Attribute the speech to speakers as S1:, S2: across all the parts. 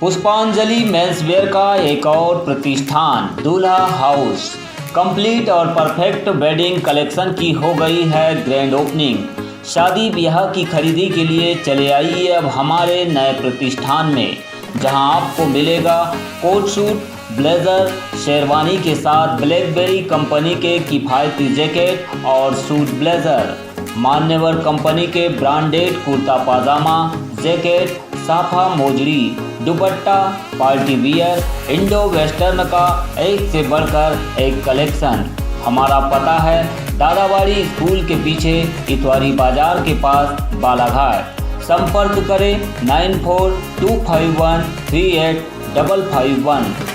S1: पुष्पांजलि मेंसवेयर का एक और प्रतिष्ठान दूल्हा हाउस कंप्लीट और परफेक्ट वेडिंग कलेक्शन की हो गई है ग्रैंड ओपनिंग। शादी ब्याह की खरीदी के लिए चले आइए अब हमारे नए प्रतिष्ठान में, जहां आपको मिलेगा कोट सूट, ब्लेजर, शेरवानी के साथ ब्लैकबेरी कंपनी के किफ़ायती जैकेट और सूट ब्लेजर, मान्यवर कंपनी के ब्रांडेड कुर्ता पाजामा, जैकेट, साफा मोजड़ी, dupatta, party wear, Indo western का एक से बढ़कर एक कलेक्शन। हमारा पता है दादाबाड़ी स्कूल के पीछे इतवारी बाजार के पास बालाघाट। संपर्क करें 9425138551।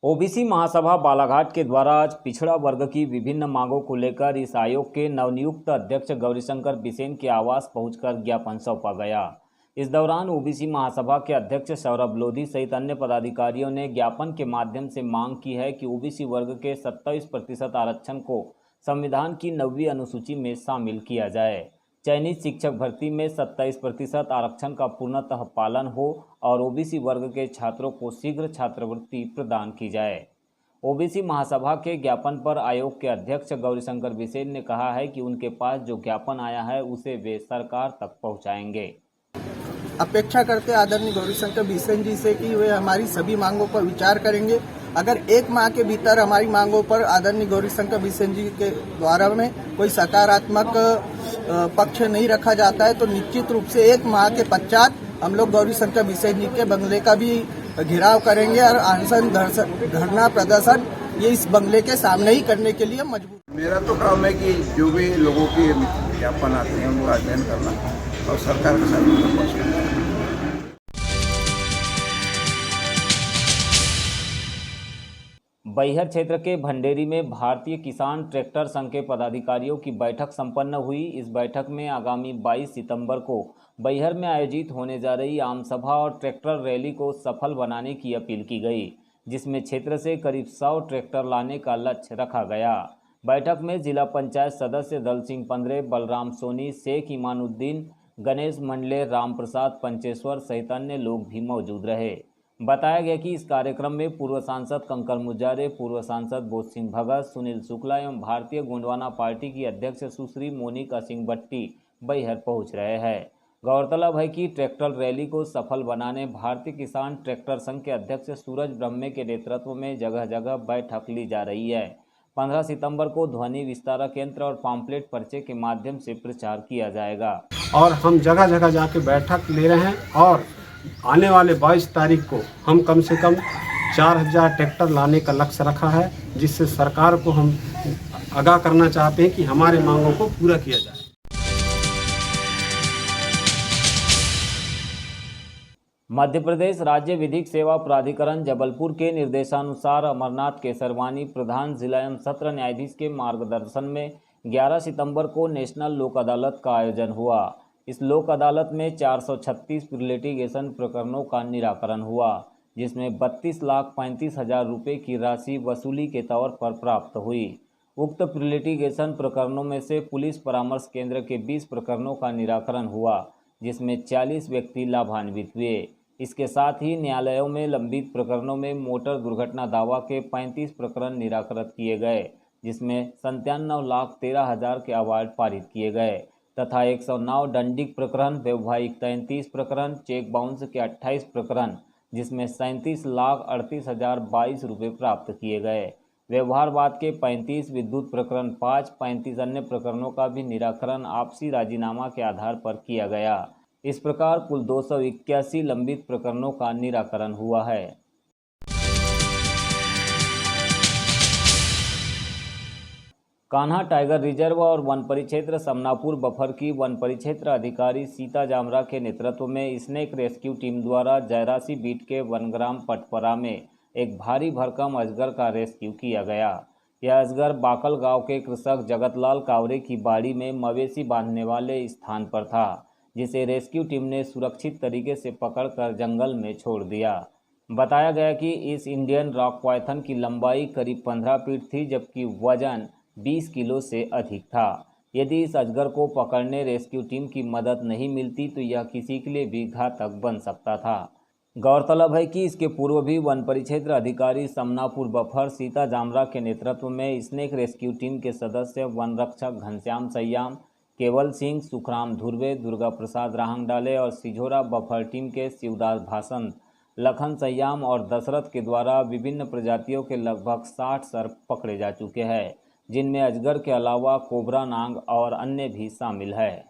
S1: ओबीसी महासभा बालाघाट के द्वारा आज पिछड़ा वर्ग की विभिन्न मांगों को लेकर इस आयोग के नवनियुक्त अध्यक्ष गौरीशंकर बिसेन के आवास पहुंचकर ज्ञापन सौंपा गया। इस दौरान ओबीसी महासभा के अध्यक्ष सौरभ लोधी सहित अन्य पदाधिकारियों ने ज्ञापन के माध्यम से मांग की है कि ओबीसी वर्ग के 27% आरक्षण को संविधान की 9वीं अनुसूची में शामिल किया जाए। चयनित शिक्षक भर्ती में 27% आरक्षण का पूर्णतः पालन हो और ओबीसी वर्ग के छात्रों को शीघ्र छात्रवृत्ति प्रदान की जाए। ओबीसी महासभा के ज्ञापन पर आयोग के अध्यक्ष गौरीशंकर बिसेन ने कहा है कि उनके पास जो ज्ञापन आया है उसे वे सरकार तक पहुंचाएंगे।
S2: अपेक्षा करते आदरणीय गौरीशंकर बिसेन जी से कि वे हमारी सभी मांगों पर विचार करेंगे। अगर एक माह के भीतर हमारी मांगों पर आदरणीय गौरीशंकर बिसेन जी के द्वारा में कोई सकारात्मक पक्ष नहीं रखा जाता है तो निश्चित रूप से एक माह के पश्चात हम लोग गौरीशंकर बिसेन जी के बंगले का भी घेराव करेंगे और अनशन धरना प्रदर्शन ये इस बंगले के सामने ही करने के लिए मजबूर।
S3: मेरा तो काम है कि जो भी लोगों की ज्ञापन आते हैं उनका अध्ययन करना और सरकार के साथ पहुंचना।
S1: बैहर क्षेत्र के भंडेरी में भारतीय किसान ट्रैक्टर संघ के पदाधिकारियों की बैठक संपन्न हुई। इस बैठक में आगामी 22 सितंबर को बैहर में आयोजित होने जा रही आम सभा और ट्रैक्टर रैली को सफल बनाने की अपील की गई, जिसमें क्षेत्र से करीब 100 ट्रैक्टर लाने का लक्ष्य रखा गया। बैठक में जिला पंचायत सदस्य दल सिंह पंद्रे, बलराम सोनी, शेख ईमानुद्दीन, गणेश मंडले, राम प्रसाद पंचेश्वर सहित अन्य लोग भी मौजूद रहे। बताया गया कि इस कार्यक्रम में पूर्व सांसद कंकर मुजारे, पूर्व सांसद बोध सिंह भगत, सुनील शुक्ला एवं भारतीय गोंडवाना पार्टी की अध्यक्ष सुश्री मोनिका सिंह बट्टी बैहर पहुंच रहे हैं। गौरतलब है कि ट्रैक्टर रैली को सफल बनाने भारतीय किसान ट्रैक्टर संघ के अध्यक्ष सूरज ब्रह्मे के नेतृत्व में जगह जगह बैठक ली जा रही है। 15 सितंबर को ध्वनि विस्तारक यंत्र और पॉम्पलेट पर्चे के माध्यम से प्रचार किया जाएगा
S4: और हम जगह जगह जाके बैठक ले रहे हैं और आने वाले 22 तारीख को हम कम से कम 4000 ट्रैक्टर लाने का लक्ष्य रखा है, जिससे सरकार को हम आगाह करना चाहते हैं कि हमारे मांगों को पूरा किया जाए।
S1: मध्य प्रदेश राज्य विधिक सेवा प्राधिकरण जबलपुर के निर्देशानुसार अमरनाथ केसरवानी प्रधान जिला एवं सत्र न्यायाधीश के मार्गदर्शन में 11 सितंबर को नेशनल लोक अदालत का आयोजन हुआ। इस लोक अदालत में 436 लिटिगेशन प्रकरणों का निराकरण हुआ, जिसमें 32,35,000 रुपये की राशि वसूली के तौर पर प्राप्त हुई। उक्त लिटिगेशन प्रकरणों में से पुलिस परामर्श केंद्र के 20 प्रकरणों का निराकरण हुआ, जिसमें 40 व्यक्ति लाभान्वित हुए। इसके साथ ही न्यायालयों में लंबित प्रकरणों में मोटर दुर्घटना दावा के 35 प्रकरण निराकृत किए गए, जिसमें 97,13,000 के अवार्ड पारित किए गए तथा 109 दंडिक प्रकरण, वैवाहिक 33 प्रकरण, चेक बाउंस के 28 प्रकरण, जिसमें 37,38,022 रुपये प्राप्त किए गए। व्यवहारवाद के 35, विद्युत प्रकरण 5, 35 अन्य प्रकरणों का भी निराकरण आपसी राजीनामा के आधार पर किया गया। इस प्रकार कुल 281 लंबित प्रकरणों का निराकरण हुआ है। कान्हा टाइगर रिजर्व और वन परिक्षेत्र समनापुर बफर की वन परिक्षेत्र अधिकारी सीता जामरा के नेतृत्व में स्नेक रेस्क्यू टीम द्वारा जयरासी बीट के वनग्राम पटपरा में एक भारी भरकम अजगर का रेस्क्यू किया गया। यह अजगर बाकल गांव के कृषक जगतलाल कावरे की बाड़ी में मवेशी बांधने वाले स्थान पर था। जिसे रेस्क्यू टीम ने सुरक्षित तरीके से पकड़कर जंगल में छोड़ दिया। बताया गया कि इस इंडियन रॉक पाइथन की लंबाई करीब 15 फीट थी, जबकि वजन 20 किलो से अधिक था। यदि इस अजगर को पकड़ने रेस्क्यू टीम की मदद नहीं मिलती तो यह किसी के लिए भी घातक बन सकता था। गौरतलब है कि इसके पूर्व भी वन परिक्षेत्र अधिकारी समनापुर बफर सीता जामरा के नेतृत्व में स्नेक रेस्क्यू टीम के सदस्य वन रक्षक घनश्याम सयाम, केवल सिंह, सुखराम धुर्वे, दुर्गा प्रसाद राहंगडाले और सिझोरा बफर टीम के शिवदास भासन, लखन सयाम और दशरथ के द्वारा विभिन्न प्रजातियों के लगभग 60 सर्प पकड़े जा चुके हैं, जिनमें अजगर के अलावा कोबरा, नांग और अन्य भी शामिल है।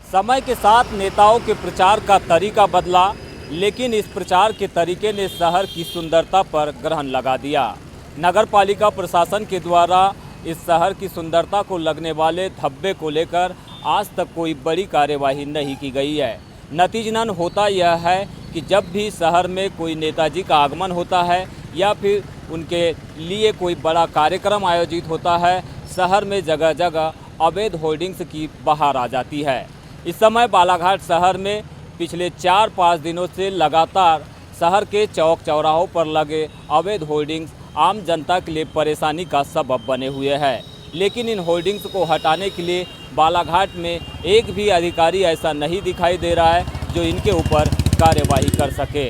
S1: समय के साथ नेताओं के प्रचार का तरीका बदला, लेकिन इस प्रचार के तरीके ने शहर की सुंदरता पर ग्रहण लगा दिया। नगर पालिका प्रशासन के द्वारा इस शहर की सुंदरता को लगने वाले धब्बे को लेकर आज तक कोई बड़ी कार्यवाही नहीं की गई है। नतीजतन होता यह है कि जब भी शहर में कोई नेताजी का आगमन होता है या फिर उनके लिए कोई बड़ा कार्यक्रम आयोजित होता है, शहर में जगह जगह अवैध होर्डिंग्स की बहार आ जाती है। इस समय बालाघाट शहर में पिछले 4-5 दिनों से लगातार शहर के चौक चौराहों पर लगे अवैध होर्डिंग्स आम जनता के लिए परेशानी का सबब बने हुए हैं। लेकिन इन होर्डिंग्स को हटाने के लिए बालाघाट में एक भी अधिकारी ऐसा नहीं दिखाई दे रहा है जो इनके ऊपर कार्यवाही कर सके।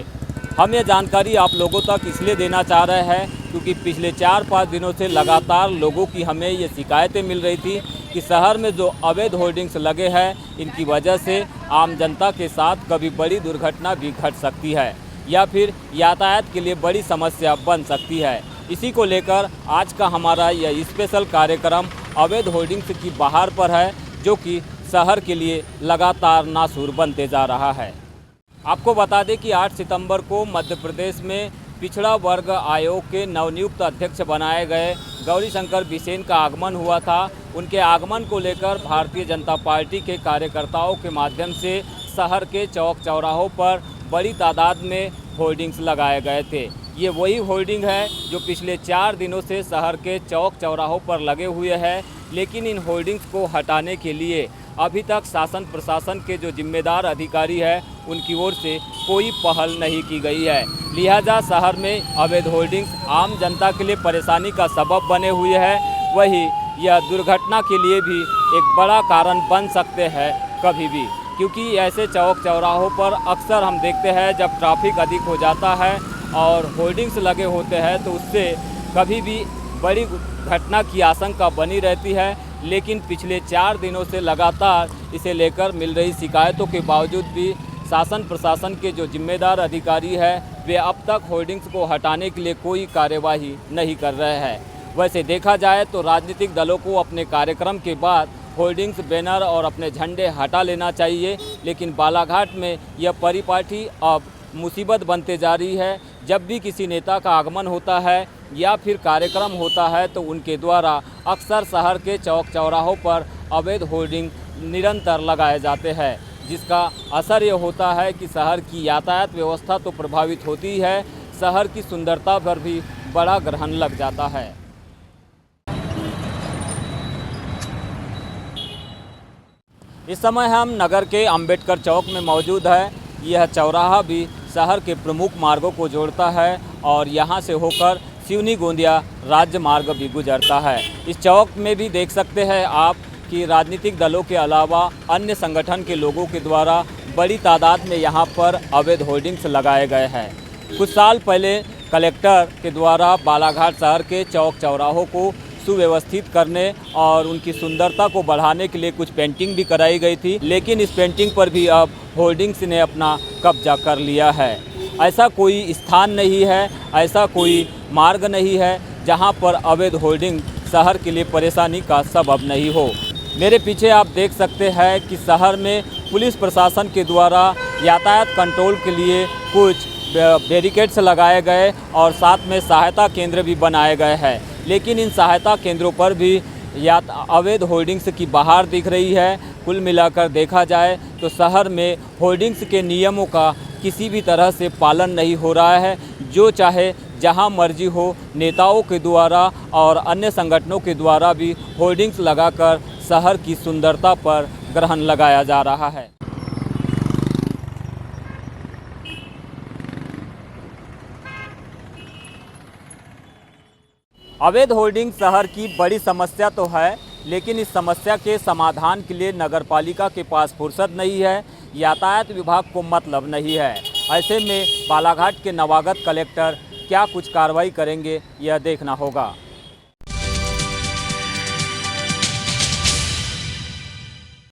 S1: हम ये जानकारी आप लोगों तक इसलिए देना चाह रहे हैं क्योंकि पिछले 4-5 दिनों से लगातार लोगों की हमें ये शिकायतें मिल रही थी कि शहर में जो अवैध होर्डिंग्स लगे हैं, इनकी वजह से आम जनता के साथ कभी बड़ी दुर्घटना भी घट सकती है या फिर यातायात के लिए बड़ी समस्या बन सकती है। इसी को लेकर आज का हमारा यह स्पेशल कार्यक्रम अवैध होर्डिंग्स की बहार पर है, जो कि शहर के लिए लगातार नासूर बनते जा रहा है। आपको बता दें कि 8 सितंबर को मध्य प्रदेश में पिछड़ा वर्ग आयोग के नवनियुक्त अध्यक्ष बनाए गए गौरीशंकर बिसेन का आगमन हुआ था। उनके आगमन को लेकर भारतीय जनता पार्टी के कार्यकर्ताओं के माध्यम से शहर के चौक चौराहों पर बड़ी तादाद में होर्डिंग्स लगाए गए थे। ये वही होर्डिंग है जो पिछले 4 दिनों से शहर के चौक चौराहों पर लगे हुए हैं, लेकिन इन होर्डिंग्स को हटाने के लिए अभी तक शासन प्रशासन के जो जिम्मेदार अधिकारी है उनकी ओर से कोई पहल नहीं की गई है। लिहाजा शहर में अवैध होर्डिंग्स आम जनता के लिए परेशानी का सबब बने हुए हैं। वही यह दुर्घटना के लिए भी एक बड़ा कारण बन सकते हैं कभी भी, क्योंकि ऐसे चौक चौराहों पर अक्सर हम देखते हैं जब ट्रैफिक अधिक हो जाता है और होर्डिंग्स लगे होते हैं तो उससे कभी भी बड़ी घटना की आशंका बनी रहती है। लेकिन पिछले 4 दिनों से लगातार इसे लेकर मिल रही शिकायतों के बावजूद भी शासन प्रशासन के जो जिम्मेदार अधिकारी है वे अब तक होर्डिंग्स को हटाने के लिए कोई कार्यवाही नहीं कर रहे हैं। वैसे देखा जाए तो राजनीतिक दलों को अपने कार्यक्रम के बाद होर्डिंग्स, बैनर और अपने झंडे हटा लेना चाहिए, लेकिन बालाघाट में यह परिपाटी अब मुसीबत बनते जा रही है। जब भी किसी नेता का आगमन होता है या फिर कार्यक्रम होता है तो उनके द्वारा अक्सर शहर के चौक चौराहों पर अवैध होर्डिंग निरंतर लगाए जाते हैं, जिसका असर ये होता है कि शहर की यातायात व्यवस्था तो प्रभावित होती है, शहर की सुंदरता पर भी बड़ा ग्रहण लग जाता है। इस समय हम नगर के अंबेडकर चौक में मौजूद है। यह चौराहा भी शहर के प्रमुख मार्गों को जोड़ता है और यहाँ से होकर सिवनी गोंदिया राज्य मार्ग भी गुजरता है। इस चौक में भी देख सकते हैं आप कि राजनीतिक दलों के अलावा अन्य संगठन के लोगों के द्वारा बड़ी तादाद में यहाँ पर अवैध होर्डिंग्स लगाए गए हैं। कुछ साल पहले कलेक्टर के द्वारा बालाघाट शहर के चौक चौराहों को सुव्यवस्थित करने और उनकी सुंदरता को बढ़ाने के लिए कुछ पेंटिंग भी कराई गई थी, लेकिन इस पेंटिंग पर भी अब होर्डिंग्स ने अपना कब्जा कर लिया है। ऐसा कोई स्थान नहीं है, ऐसा कोई मार्ग नहीं है जहां पर अवैध होर्डिंग शहर के लिए परेशानी का सबब नहीं हो। मेरे पीछे आप देख सकते हैं कि शहर में पुलिस प्रशासन के द्वारा यातायात कंट्रोल के लिए कुछ बैरिकेड्स लगाए गए और साथ में सहायता केंद्र भी बनाए गए हैं, लेकिन इन सहायता केंद्रों पर भी अवैध होर्डिंग्स की बहार दिख रही है। कुल मिलाकर देखा जाए तो शहर में होर्डिंग्स के नियमों का किसी भी तरह से पालन नहीं हो रहा है। जो चाहे जहां मर्जी हो नेताओं के द्वारा और अन्य संगठनों के द्वारा भी होर्डिंग्स लगाकर शहर की सुंदरता पर ग्रहण लगाया जा रहा है। अवैध होर्डिंग शहर की बड़ी समस्या तो है, लेकिन इस समस्या के समाधान के लिए नगरपालिका के पास फुर्सत नहीं है, यातायात विभाग को मतलब नहीं है। ऐसे में बालाघाट के नवागत कलेक्टर क्या कुछ कार्रवाई करेंगे, यह देखना होगा।